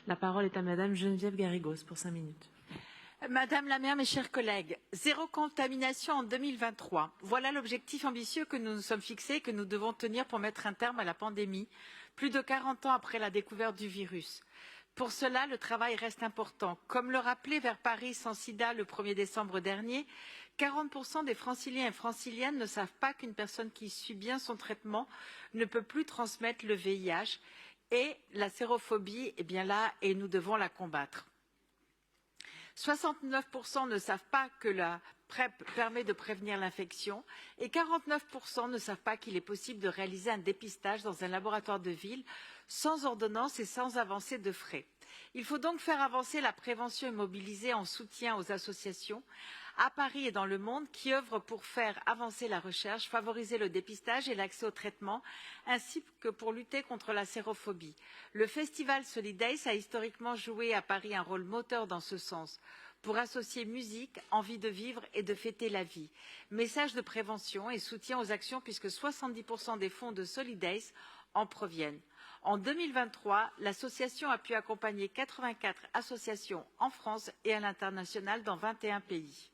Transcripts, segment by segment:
La parole est à Madame Geneviève Garrigos pour 5 minutes. Madame la maire, mes chers collègues, zéro contamination en 2023. Voilà l'objectif ambitieux que nous nous sommes fixés et que nous devons tenir pour mettre un terme à la pandémie, plus de 40 ans après la découverte du virus. Pour cela, le travail reste important. Comme le rappelait Vers Paris sans sida le 1er décembre dernier, 40% des franciliens et franciliennes ne savent pas qu'une personne qui suit bien son traitement ne peut plus transmettre le VIH. Et la sérophobie est bien là et nous devons la combattre. 69% ne savent pas que la PrEP permet de prévenir l'infection et 49% ne savent pas qu'il est possible de réaliser un dépistage dans un laboratoire de ville sans ordonnance et sans avancée de frais. Il faut donc faire avancer la prévention et mobiliser en soutien aux associations à Paris et dans le monde qui œuvrent pour faire avancer la recherche, favoriser le dépistage et l'accès au traitement, ainsi que pour lutter contre la sérophobie. Le festival Solidays a historiquement joué à Paris un rôle moteur dans ce sens, pour associer musique, envie de vivre et de fêter la vie. Message de prévention et soutien aux actions puisque 70% des fonds de Solidays en proviennent. En 2023, l'association a pu accompagner 84 associations en France et à l'international dans 21 pays.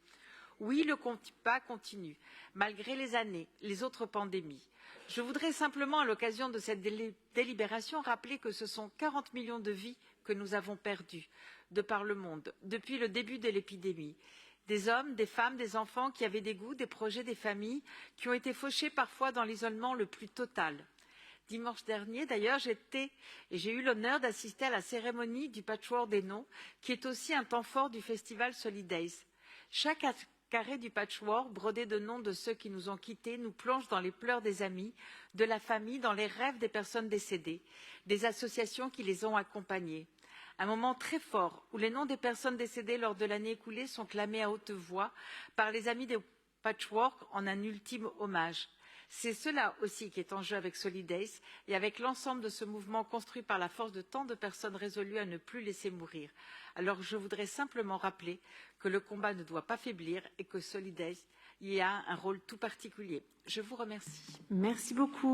Oui, le combat continue, malgré les années, les autres pandémies. Je voudrais simplement, à l'occasion de cette délibération, rappeler que ce sont 40 millions de vies que nous avons perdues de par le monde depuis le début de l'épidémie. Des hommes, des femmes, des enfants qui avaient des goûts, des projets, des familles, qui ont été fauchés parfois dans l'isolement le plus total. Dimanche dernier, d'ailleurs, j'ai eu l'honneur d'assister à la cérémonie du patchwork des noms, qui est aussi un temps fort du festival Solidays. Chaque carré du patchwork, brodé de noms de ceux qui nous ont quittés, nous plonge dans les pleurs des amis, de la famille, dans les rêves des personnes décédées, des associations qui les ont accompagnés. Un moment très fort où les noms des personnes décédées lors de l'année écoulée sont clamés à haute voix par les amis des patchwork en un ultime hommage. C'est cela aussi qui est en jeu avec Solidays et avec l'ensemble de ce mouvement construit par la force de tant de personnes résolues à ne plus laisser mourir. Alors je voudrais simplement rappeler que le combat ne doit pas faiblir et que Solidays y a un rôle tout particulier. Je vous remercie. Merci beaucoup.